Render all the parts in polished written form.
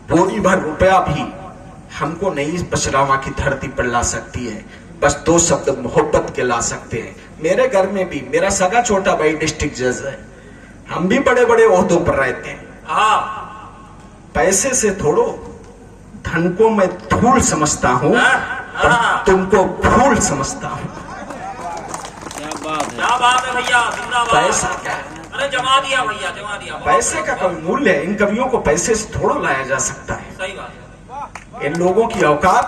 बोरी भर रुपया भी हमको नहीं पचरावा की धरती पर ला सकती है, बस दो शब्द मोहब्बत के ला सकते हैं। मेरे घर में भी मेरा सगा छोटा भाई डिस्ट्रिक्ट जज है, हम भी बड़े बड़े ओहदों पर रहते हैं। पैसे से थोड़ो, धन को मैं धूल समझता हूँ, तुमको फूल समझता हूँ। क्या बात है भैया, जिंदाबाद। पैसा क्या है? अरे जमा दिया भैया, जमा दिया। पैसे का कोई मूल्य है? इन कवियों को पैसे से थोड़ा लाया जा सकता है। सही बात। इन लोगों की औकात,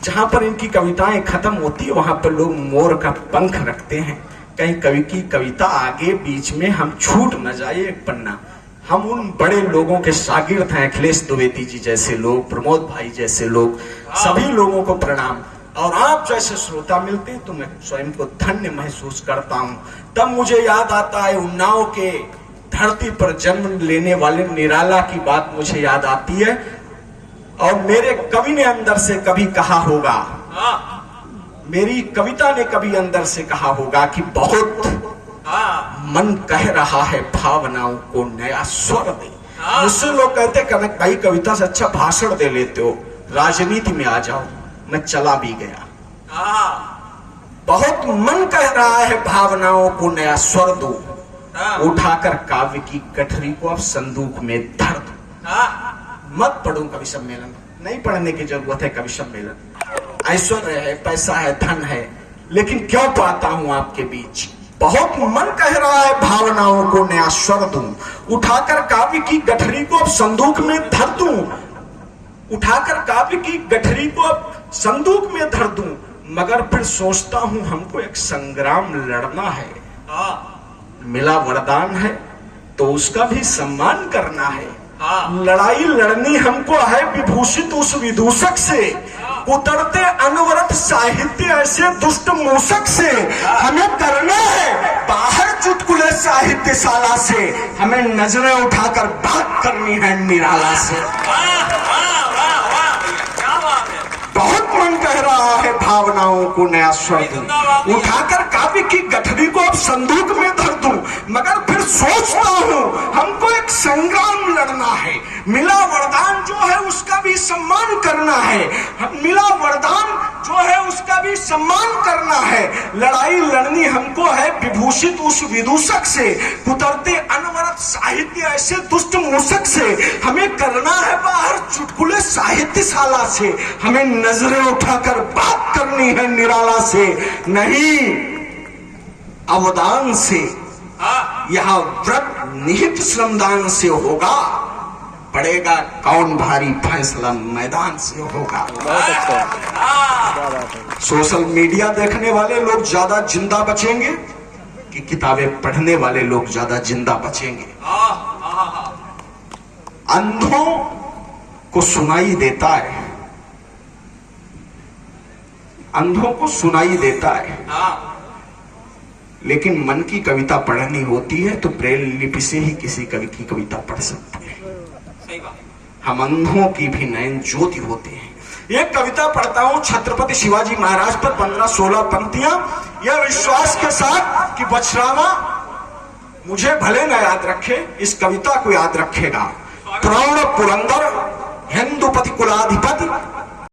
जहां पर इनकी कविताएं खत्म होती है वहां पर लोग मोर का पंख रखते हैं। कहीं कवि की कविता आगे बीच में हम छूट न जाए एक पन्ना। हम उन बड़े लोगों के शागिर्द हैं, अखिलेश द्विवेदी जी जैसे लोग, प्रमोद भाई जैसे लोग, सभी लोगों को प्रणाम। और आप जैसे श्रोता मिलते हैं तो मैं स्वयं को धन्य महसूस करता हूं। तब मुझे याद आता है उन्नाव के धरती पर जन्म लेने वाले निराला की बात मुझे याद आती है। और मेरे कवि ने अंदर से कभी कहा होगा, मेरी कविता ने कभी अंदर से कहा होगा कि बहुत मन कह रहा है भावनाओं को नया स्वर दे। मुझसे लोग कहते कनक भाई कविता से अच्छा भाषण दे लेते हो, राजनीति में आ जाओ। मैं चला भी गया। बहुत मन कह रहा है भावनाओं को नया स्वर दो, उठाकर काव्य की गठरी को अब संदूक में धर दो। मत पढ़ो कवि सम्मेलन, नहीं पढ़ने की जरूरत है कवि सम्मेलन। ऐश्वर्य है, पैसा है, धन है, लेकिन क्यों पाता हूं आपके बीच। बहुत मन कह रहा है भावनाओं को नया स्वर दूं, उठाकर काव्य की गठरी को अब संदूक में धर दूं, उठाकर काव्य की गठरी को अब संदूक में धर दूं। मगर फिर सोचता हूं हमको एक संग्राम लड़ना है। मिला वरदान है तो उसका भी सम्मान करना है। लड़ाई लड़नी हमको है विभूषित उस विदूषक से, उतरते अनवरत साहित्य ऐसे दुष्ट मूषक से। हमें करना है बाहर चुटकुले साहित्यशाला से, हमें नजरें उठाकर बात करनी है निराला से। बहुत मन कह रहा है भावनाओं को नया स्वर दूं, उठाकर काव्य की गठरी को अब संदूक में धर दूं। मगर फिर सोचता हूं हमको एक संग्राम लड़ना है। मिला वरदान जो है उसका भी सम्मान करना है। मिला वरदान जो है उसका भी सम्मान करना है। लड़ाई लड़नी हमको है विभूषित उस विदूषक से, कुतरते अनवरत साहित्य ऐसे दुष्ट मूषक से। हमें करना है बाहर चुटकुले साहित्यशाला से, हमें नजरें उठाकर बात करनी है निराला से, नहीं अवदान से। यह व्रत निहित श्रमदान से होगा, पड़ेगा कौन भारी फैसला मैदान से होगा। सोशल मीडिया देखने वाले लोग ज्यादा जिंदा बचेंगे कि किताबें पढ़ने वाले लोग ज्यादा जिंदा बचेंगे। अंधों को सुनाई देता है, अंधों को सुनाई देता है, लेकिन मन की कविता पढ़नी होती है तो ब्रेल लिपि से ही किसी कवि की कविता पढ़ सकते हैं। हम अंधों की भी नयन ज्योति होते हैं। एक कविता पढ़ता हूं छत्रपति शिवाजी महाराज पर 15-16 पंक्तियां, यह विश्वास के साथ कि बछरावा मुझे भले न याद रखे, इस कविता को याद रखेगा। प्रौढ़ पुरंदर हिंदुपति कुलाधिपति